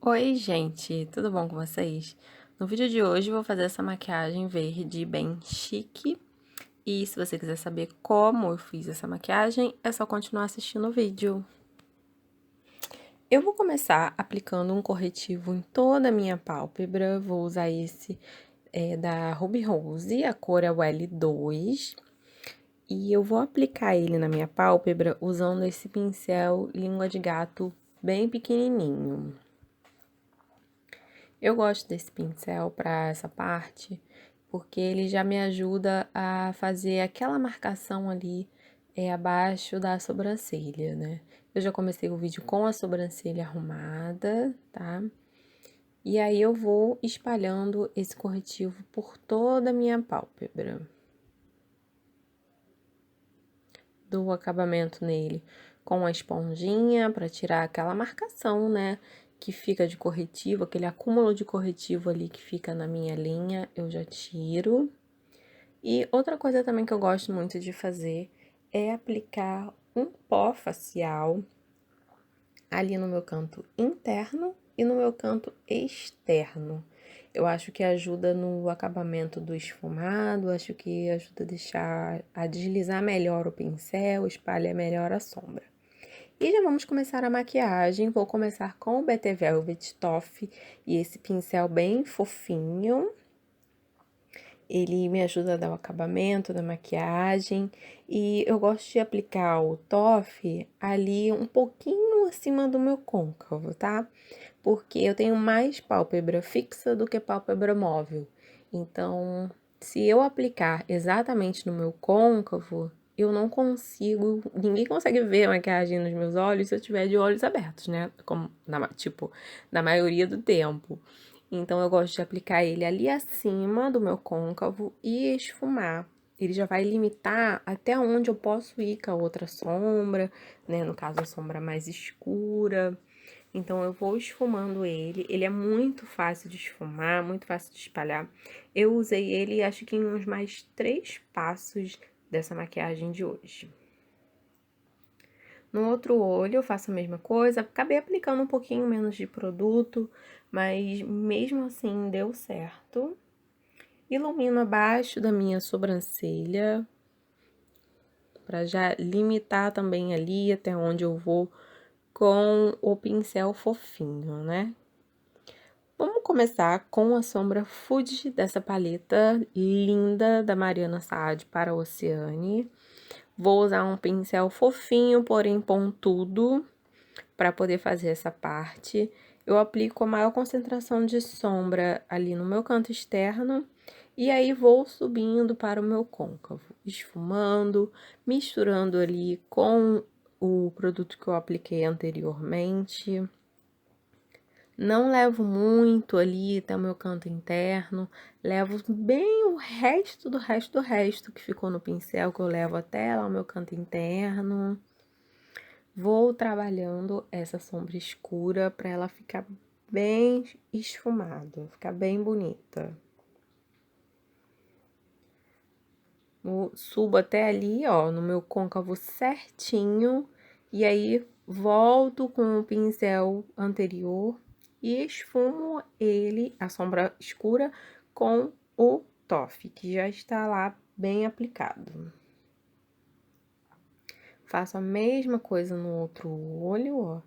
Oi, gente, tudo bom com vocês? No vídeo de hoje eu vou fazer essa maquiagem verde bem chique. E se você quiser saber como eu fiz essa maquiagem, é só continuar assistindo o vídeo. Eu vou começar aplicando um corretivo em toda a minha pálpebra. Vou usar esse da Ruby Rose, a cor é o L2. E eu vou aplicar ele na minha pálpebra usando esse pincel língua de gato bem pequenininho. Eu gosto desse pincel para essa parte, porque ele já me ajuda a fazer aquela marcação ali abaixo da sobrancelha, né? Eu já comecei o vídeo com a sobrancelha arrumada, tá? E aí eu vou espalhando esse corretivo por toda a minha pálpebra. Dou acabamento nele com a esponjinha para tirar aquela marcação, né? Que fica de corretivo, aquele acúmulo de corretivo ali que fica na minha linha, eu já tiro. E outra coisa também que eu gosto muito de fazer é aplicar um pó facial ali no meu canto interno e no meu canto externo. Eu acho que ajuda no acabamento do esfumado, acho que ajuda a deslizar melhor o pincel, espalha melhor a sombra. E já vamos começar a maquiagem. Vou começar com o BT Velvet Toffee e esse pincel bem fofinho. Ele me ajuda a dar o acabamento da maquiagem e eu gosto de aplicar o Toffee ali um pouquinho acima do meu côncavo, tá? Porque eu tenho mais pálpebra fixa do que pálpebra móvel. Então, se eu aplicar exatamente no meu côncavo, eu não consigo, ninguém consegue ver a maquiagem nos meus olhos se eu tiver de olhos abertos, né? Como, na maioria do tempo. Então, eu gosto de aplicar ele ali acima do meu côncavo e esfumar. Ele já vai limitar até onde eu posso ir com a outra sombra, né? No caso, a sombra mais escura. Então, eu vou esfumando ele. Ele é muito fácil de esfumar, muito fácil de espalhar. Eu usei ele, acho que em uns mais 3 passos dessa maquiagem de hoje. No outro olho, eu faço a mesma coisa. Acabei aplicando um pouquinho menos de produto, mas mesmo assim deu certo. Ilumino abaixo da minha sobrancelha, para já limitar também ali até onde eu vou com o pincel fofinho, né? Vamos começar com a sombra Fuji dessa paleta linda da Mariana Saad para o Oceane. Vou usar um pincel fofinho, porém pontudo, para poder fazer essa parte. Eu aplico a maior concentração de sombra ali no meu canto externo e aí vou subindo para o meu côncavo, esfumando, misturando ali com o produto que eu apliquei anteriormente. Não levo muito ali até o meu canto interno, levo bem o resto que ficou no pincel, que eu levo até lá o meu canto interno. Vou trabalhando essa sombra escura para ela ficar bem esfumada, ficar bem bonita. Subo até ali, ó, no meu côncavo certinho, e aí volto com o pincel anterior e esfumo ele, a sombra escura, com o Toffee, que já está lá bem aplicado. Faço a mesma coisa no outro olho, ó.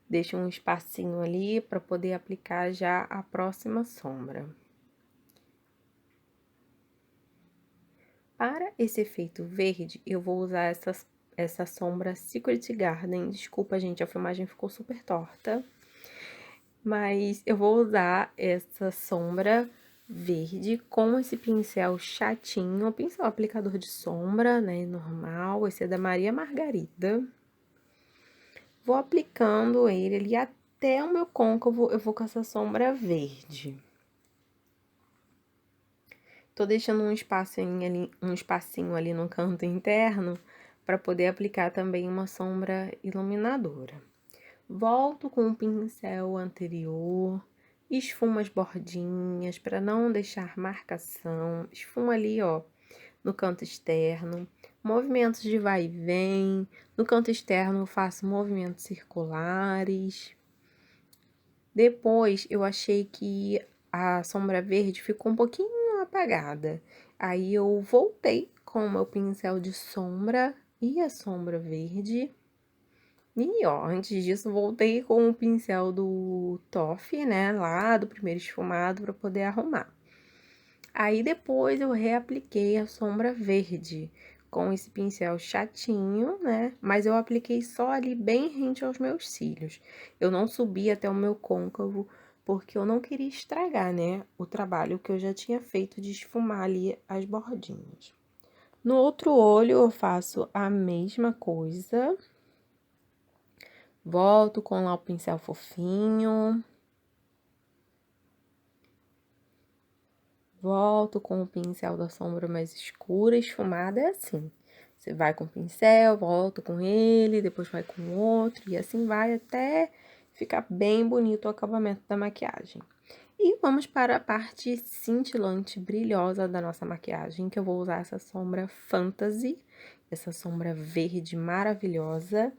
Deixo um espacinho ali para poder aplicar já a próxima sombra. Para esse efeito verde, eu vou usar essa sombra Secret Garden. Desculpa, gente, a filmagem ficou super torta. Mas eu vou usar essa sombra verde com esse pincel chatinho, o pincel aplicador de sombra, né, normal. Esse é da Maria Margarida. Vou aplicando ele ali até o meu côncavo, eu vou com essa sombra verde. Tô deixando um espacinho ali no canto interno para poder aplicar também uma sombra iluminadora. Volto com o pincel anterior, esfumo as bordinhas para não deixar marcação, esfumo ali, ó, no canto externo, movimentos de vai e vem, no canto externo eu faço movimentos circulares. Depois, eu achei que a sombra verde ficou um pouquinho apagada. Aí, eu voltei com o meu pincel de sombra e a sombra verde. E, ó, antes disso, voltei com o pincel do Toff, né, lá do primeiro esfumado, pra poder arrumar. Aí, depois, eu reapliquei a sombra verde com esse pincel chatinho, né? Mas eu apliquei só ali bem rente aos meus cílios. Eu não subi até o meu côncavo, porque eu não queria estragar, né? O trabalho que eu já tinha feito de esfumar ali as bordinhas. No outro olho, eu faço a mesma coisa. Volto com lá o pincel fofinho. Volto com o pincel da sombra mais escura, esfumada é assim. Você vai com o pincel, volta com ele, depois vai com o outro, e assim vai até ficar bem bonito o acabamento da maquiagem. E vamos para a parte cintilante, brilhosa da nossa maquiagem, que eu vou usar essa sombra Fantasy, essa sombra verde maravilhosa.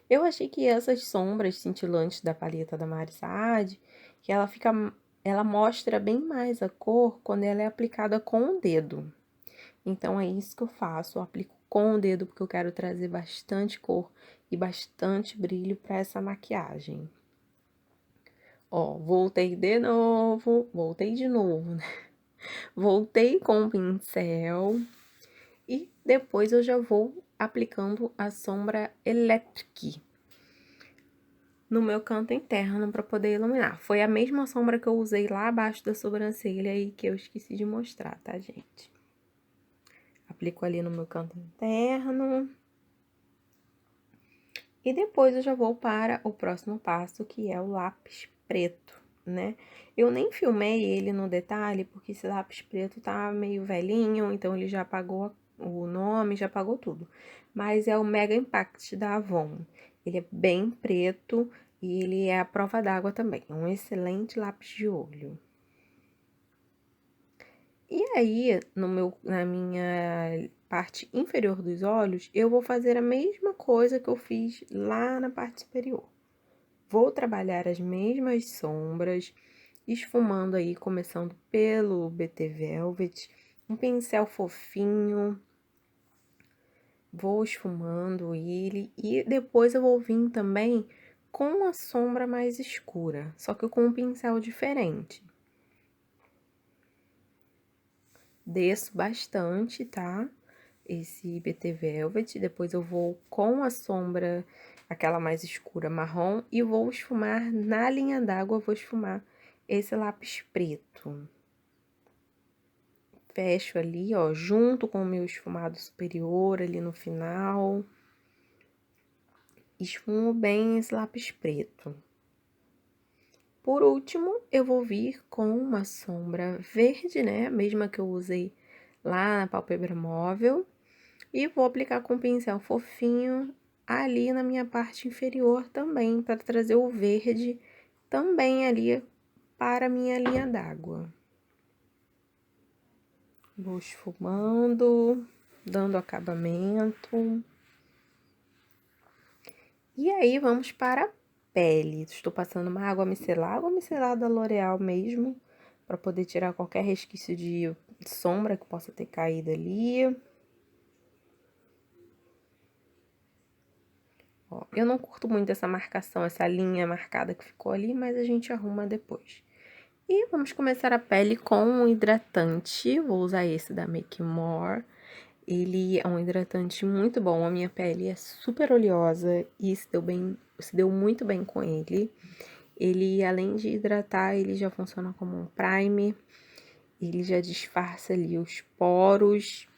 Eu achei que essas sombras cintilantes da paleta da Mari Saad, que ela mostra bem mais a cor quando ela é aplicada com o dedo. Então, é isso que eu faço, eu aplico com o dedo, porque eu quero trazer bastante cor e bastante brilho para essa maquiagem. Ó, voltei de novo, né? Voltei com o pincel e depois eu já vou aplicando a sombra Electric no meu canto interno para poder iluminar. Foi a mesma sombra que eu usei lá abaixo da sobrancelha e que eu esqueci de mostrar, tá, gente? Aplico ali no meu canto interno. E depois eu já vou para o próximo passo, que é o lápis preto, né? Eu nem filmei ele no detalhe, porque esse lápis preto tá meio velhinho, então ele já apagou o nome, já apagou tudo. Mas é o Mega Impact da Avon. Ele é bem preto e ele é a prova d'água também. É um excelente lápis de olho. E aí, na minha parte inferior dos olhos, eu vou fazer a mesma coisa que eu fiz lá na parte superior. Vou trabalhar as mesmas sombras, esfumando aí, começando pelo BT Velvet, um pincel fofinho. Vou esfumando ele e depois eu vou vir também com a sombra mais escura, só que com um pincel diferente. Desço bastante, tá? Esse BT Velvet, depois eu vou com a sombra, aquela mais escura marrom, e vou esfumar na linha d'água, vou esfumar esse lápis preto. Fecho ali, ó, junto com o meu esfumado superior ali no final. Esfumo bem esse lápis preto. Por último, eu vou vir com uma sombra verde, né? A mesma que eu usei lá na pálpebra móvel. E vou aplicar com um pincel fofinho ali na minha parte inferior também, para trazer o verde também ali para a minha linha d'água. Vou esfumando, dando acabamento. E aí, vamos para a pele. Estou passando uma água micelar da L'Oréal mesmo, para poder tirar qualquer resquício de sombra que possa ter caído ali. Ó, eu não curto muito essa marcação, essa linha marcada que ficou ali, mas a gente arruma depois. E vamos começar a pele com um hidratante. Vou usar esse da Make More. Ele é um hidratante muito bom. A minha pele é super oleosa e se deu muito bem com ele. Ele, além de hidratar, ele já funciona como um primer. Ele já disfarça ali os poros.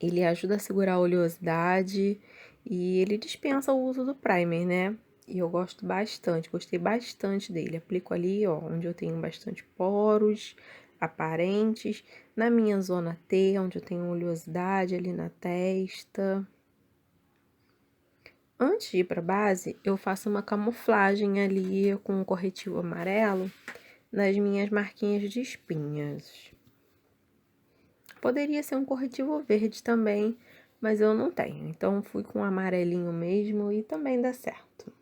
Ele ajuda a segurar a oleosidade e ele dispensa o uso do primer, né? E eu gosto bastante, gostei bastante dele. Aplico ali, ó, onde eu tenho bastante poros aparentes, na minha zona T, onde eu tenho oleosidade ali na testa. Antes de ir pra base, eu faço uma camuflagem ali com um corretivo amarelo nas minhas marquinhas de espinhas. Poderia ser um corretivo verde também, mas eu não tenho. Então, fui com amarelinho mesmo e também dá certo.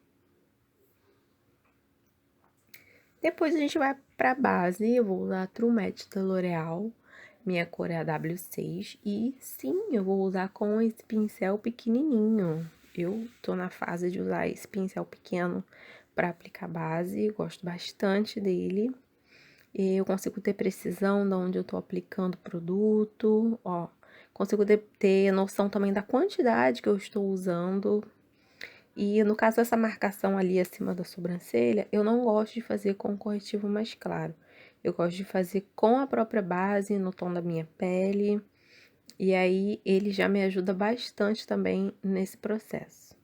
Depois a gente vai pra base, eu vou usar a True Match da L'Oreal, minha cor é a W6, e sim, eu vou usar com esse pincel pequenininho. Eu tô na fase de usar esse pincel pequeno para aplicar base, gosto bastante dele. Eu consigo ter precisão de onde eu tô aplicando o produto, ó. Consigo ter noção também da quantidade que eu estou usando. E no caso dessa marcação ali acima da sobrancelha, eu não gosto de fazer com corretivo mais claro. Eu gosto de fazer com a própria base, no tom da minha pele. E aí, ele já me ajuda bastante também nesse processo.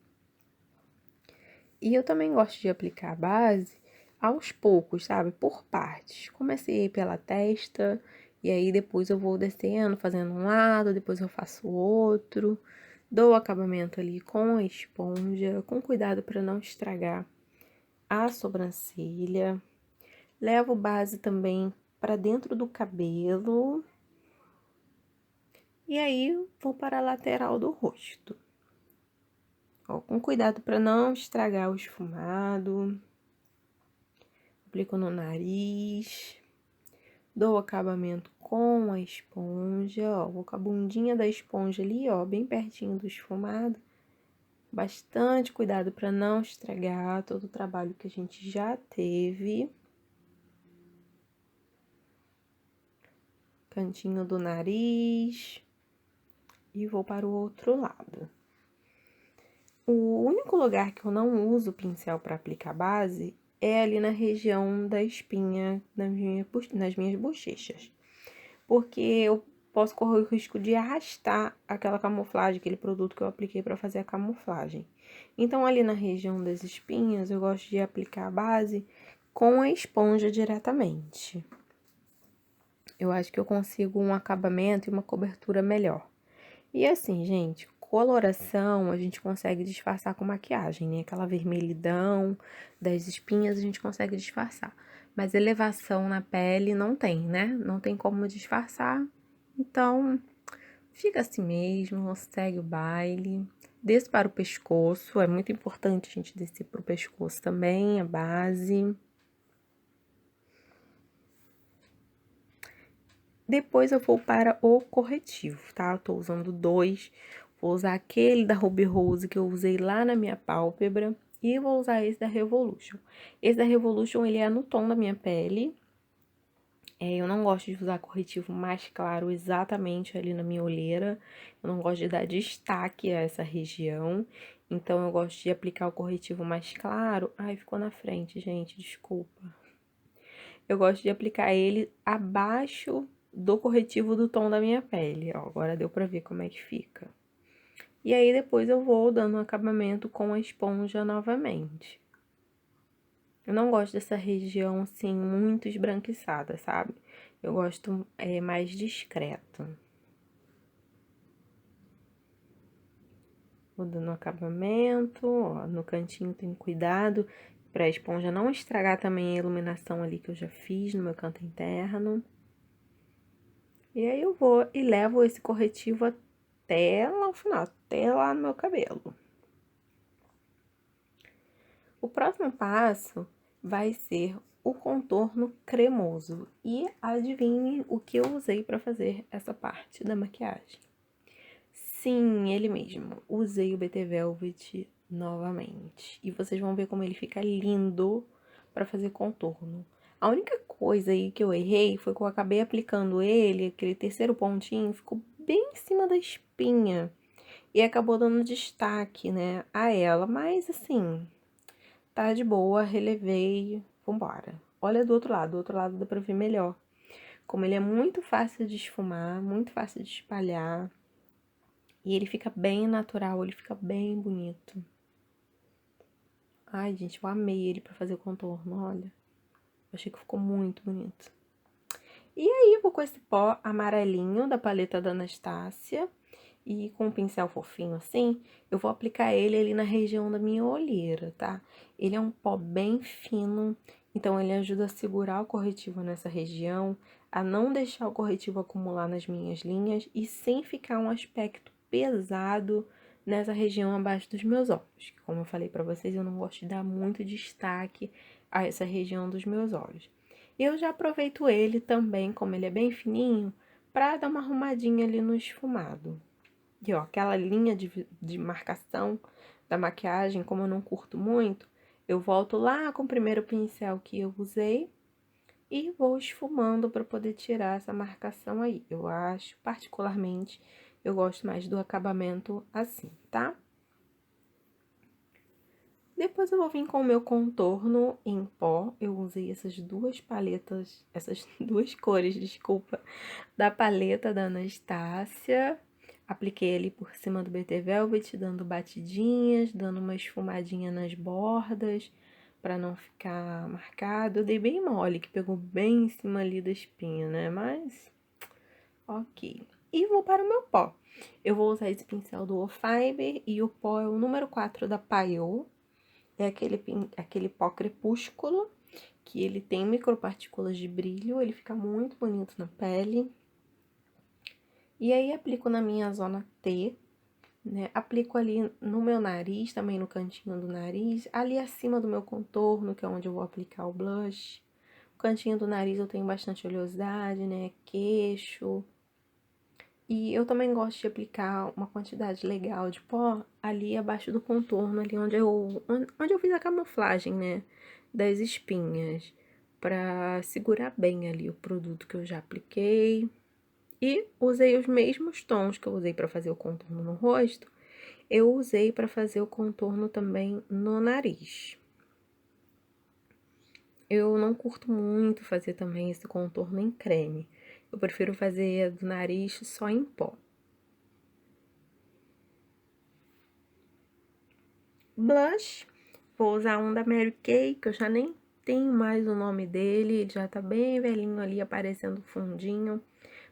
E eu também gosto de aplicar a base aos poucos, sabe? Por partes. Comecei pela testa, e aí depois eu vou descendo, fazendo um lado, depois eu faço o outro. Dou o acabamento ali com a esponja, com cuidado para não estragar a sobrancelha. Levo base também para dentro do cabelo. E aí, vou para a lateral do rosto. Ó, com cuidado para não estragar o esfumado. Aplico no nariz. Dou o acabamento com a esponja, ó. Vou com a bundinha da esponja ali, ó, bem pertinho do esfumado. Bastante cuidado para não estragar todo o trabalho que a gente já teve. Cantinho do nariz. E vou para o outro lado. O único lugar que eu não uso pincel para aplicar base é ali na região da espinha nas minhas bochechas. Porque eu posso correr o risco de arrastar aquela camuflagem, aquele produto que eu apliquei para fazer a camuflagem. Então, ali na região das espinhas, eu gosto de aplicar a base com a esponja diretamente. Eu acho que eu consigo um acabamento e uma cobertura melhor. E assim, gente, coloração a gente consegue disfarçar com maquiagem, né? Aquela vermelhidão das espinhas a gente consegue disfarçar. Mas elevação na pele não tem, né? Não tem como disfarçar. Então, fica assim mesmo, segue o baile. Desce para o pescoço, é muito importante a gente descer para o pescoço também, a base. Depois eu vou para o corretivo, tá? Eu tô usando dois. Vou usar aquele da Ruby Rose que eu usei lá na minha pálpebra. E vou usar esse da Revolution. Esse da Revolution, ele é no tom da minha pele. Eu não gosto de usar corretivo mais claro exatamente ali na minha olheira. Eu não gosto de dar destaque a essa região. Então, eu gosto de aplicar o corretivo mais claro. Ai, ficou na frente, gente, desculpa. Eu gosto de aplicar ele abaixo do corretivo do tom da minha pele. Ó, agora deu pra ver como é que fica. E aí, depois eu vou dando um acabamento com a esponja novamente. Eu não gosto dessa região, assim, muito esbranquiçada, sabe? Eu gosto mais discreto. Vou dando acabamento, ó, no cantinho tem cuidado pra esponja não estragar também a iluminação ali que eu já fiz no meu canto interno. E aí eu vou e levo esse corretivo até lá no final, até lá no meu cabelo. O próximo passo vai ser o contorno cremoso. E adivinhe o que eu usei para fazer essa parte da maquiagem. Sim, ele mesmo. Usei o BT Velvet novamente. E vocês vão ver como ele fica lindo para fazer contorno. A única coisa aí que eu errei foi que eu acabei aplicando ele, aquele terceiro pontinho, ficou bem em cima da espinha. E acabou dando destaque, né, a ela. Mas, assim, tá de boa, relevei, vambora. Olha do outro lado dá pra ver melhor. Como ele é muito fácil de esfumar, muito fácil de espalhar. E ele fica bem natural, ele fica bem bonito. Ai, gente, eu amei ele pra fazer o contorno, olha. Eu achei que ficou muito bonito. E aí, vou com esse pó amarelinho da paleta da Anastasia. E com um pincel fofinho assim, eu vou aplicar ele ali na região da minha olheira, tá? Ele é um pó bem fino, então ele ajuda a segurar o corretivo nessa região, a não deixar o corretivo acumular nas minhas linhas e sem ficar um aspecto pesado nessa região abaixo dos meus olhos. Como eu falei pra vocês, eu não gosto de dar muito destaque a essa região dos meus olhos. E eu já aproveito ele também, como ele é bem fininho, pra dar uma arrumadinha ali no esfumado. E ó, aquela linha de marcação da maquiagem, como eu não curto muito, eu volto lá com o primeiro pincel que eu usei e vou esfumando para poder tirar essa marcação aí. Eu acho, particularmente, eu gosto mais do acabamento assim, tá? Depois eu vou vir com o meu contorno em pó. Eu usei essas duas paletas, essas duas cores, desculpa, da paleta da Anastasia. Apliquei ali por cima do BT Velvet, dando batidinhas, dando uma esfumadinha nas bordas, pra não ficar marcado. Eu dei bem mole, que pegou bem em cima ali da espinha, né? Mas, ok. E vou para o meu pó. Eu vou usar esse pincel do O-Fiber e o pó é o número 4 da Payot. É aquele pó crepúsculo, que ele tem micropartículas de brilho, ele fica muito bonito na pele. E aí, aplico na minha zona T, né? Aplico ali no meu nariz, também no cantinho do nariz, ali acima do meu contorno, que é onde eu vou aplicar o blush. O cantinho do nariz eu tenho bastante oleosidade, né? Queixo. E eu também gosto de aplicar uma quantidade legal de pó ali abaixo do contorno, ali onde eu fiz a camuflagem, né? Das espinhas, pra segurar bem ali o produto que eu já apliquei. E usei os mesmos tons que eu usei para fazer o contorno no rosto, eu usei para fazer o contorno também no nariz. Eu não curto muito fazer também esse contorno em creme. Eu prefiro fazer do nariz só em pó. Blush, vou usar um da Mary Kay, que eu já nem tenho mais o nome dele, ele já tá bem velhinho ali, aparecendo fundinho.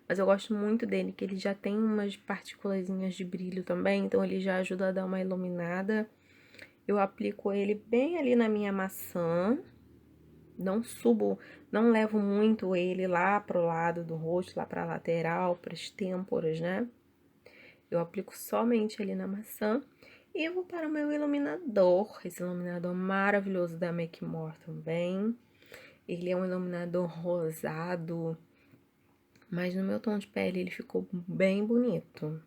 Mas eu gosto muito dele, que ele já tem umas partículazinhas de brilho também, então ele já ajuda a dar uma iluminada. Eu aplico ele bem ali na minha maçã, não levo muito ele lá pro lado do rosto, lá pra lateral, pras têmporas, né? Eu aplico somente ali na maçã. E eu vou para o meu iluminador, esse iluminador maravilhoso da Make More também. Ele é um iluminador rosado, mas no meu tom de pele ele ficou bem bonito.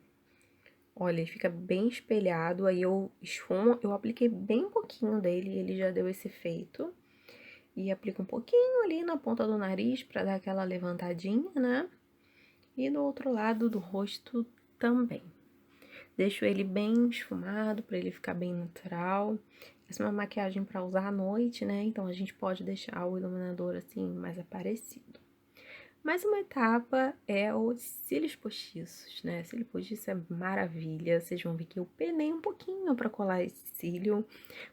Olha, ele fica bem espelhado, aí eu esfumo, eu apliquei bem pouquinho dele e ele já deu esse efeito. E aplico um pouquinho ali na ponta do nariz pra dar aquela levantadinha, né? E do outro lado do rosto também. Deixo ele bem esfumado pra ele ficar bem natural. Essa é uma maquiagem pra usar à noite, né? Então a gente pode deixar o iluminador assim mais aparecido. Mais uma etapa é os cílios postiços, né? Cílio postiço é maravilha. Vocês vão ver que eu penei um pouquinho pra colar esse cílio,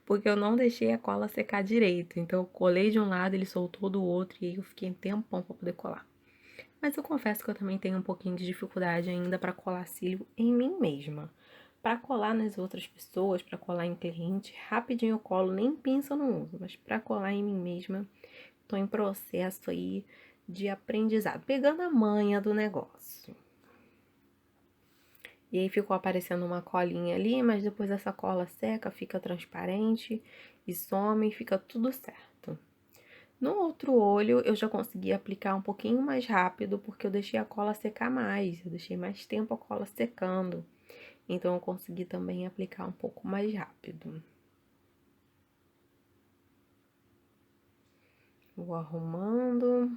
porque eu não deixei a cola secar direito. Então, eu colei de um lado, ele soltou do outro e aí eu fiquei um tempão pra poder colar. Mas eu confesso que eu também tenho um pouquinho de dificuldade ainda pra colar cílio em mim mesma. Pra colar nas outras pessoas, pra colar em cliente, rapidinho eu colo, nem pinça eu não uso. Mas pra colar em mim mesma, tô em processo aí de aprendizado, pegando a manha do negócio. E aí ficou aparecendo uma colinha ali, mas depois essa cola seca, fica transparente e some e fica tudo certo. No outro olho eu já consegui aplicar um pouquinho mais rápido, porque eu deixei a cola secar mais, eu deixei mais tempo a cola secando. Então eu consegui também aplicar um pouco mais rápido. Vou arrumando.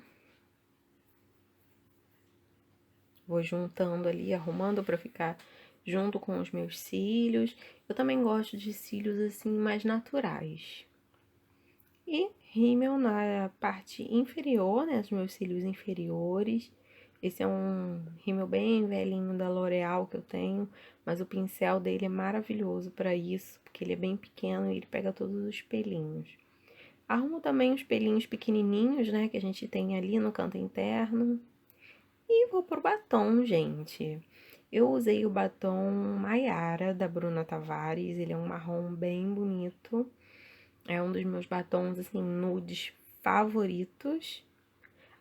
Vou juntando ali, arrumando pra ficar junto com os meus cílios. Eu também gosto de cílios assim mais naturais. E rímel na parte inferior, né, os meus cílios inferiores. Esse é um rímel bem velhinho da L'Oreal que eu tenho, mas o pincel dele é maravilhoso pra isso, porque ele é bem pequeno e ele pega todos os pelinhos. Arrumo também os pelinhos pequenininhos, né, que a gente tem ali no canto interno. E vou pro batom, gente. Eu usei o batom Maiara, da Bruna Tavares. Ele é um marrom bem bonito. É um dos meus batons, assim, nudes favoritos.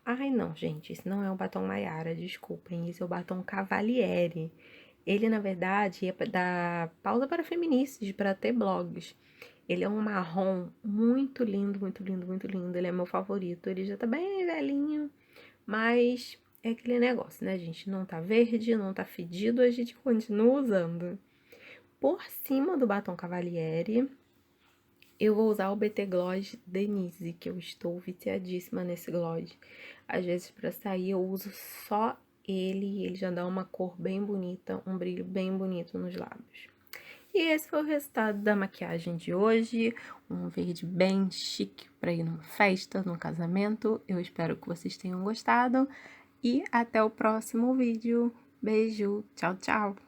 Ai, não, gente, esse não é o batom Maiara, desculpem. Esse é o batom Cavaliere. Ele, na verdade, é da Pausa para Feministas, para ter blogs. Ele é um marrom muito lindo, muito lindo, muito lindo. Ele é meu favorito. Ele já tá bem velhinho, mas é aquele negócio, né, gente? Não tá verde, não tá fedido, a gente continua usando. Por cima do batom Cavalieri, eu vou usar o BT Gloss Denise, que eu estou viciadíssima nesse gloss. Às vezes, pra sair, eu uso só ele, ele já dá uma cor bem bonita, um brilho bem bonito nos lábios. E esse foi o resultado da maquiagem de hoje, um verde bem chique para ir numa festa, num casamento. Eu espero que vocês tenham gostado e até o próximo vídeo. Beijo, tchau, tchau!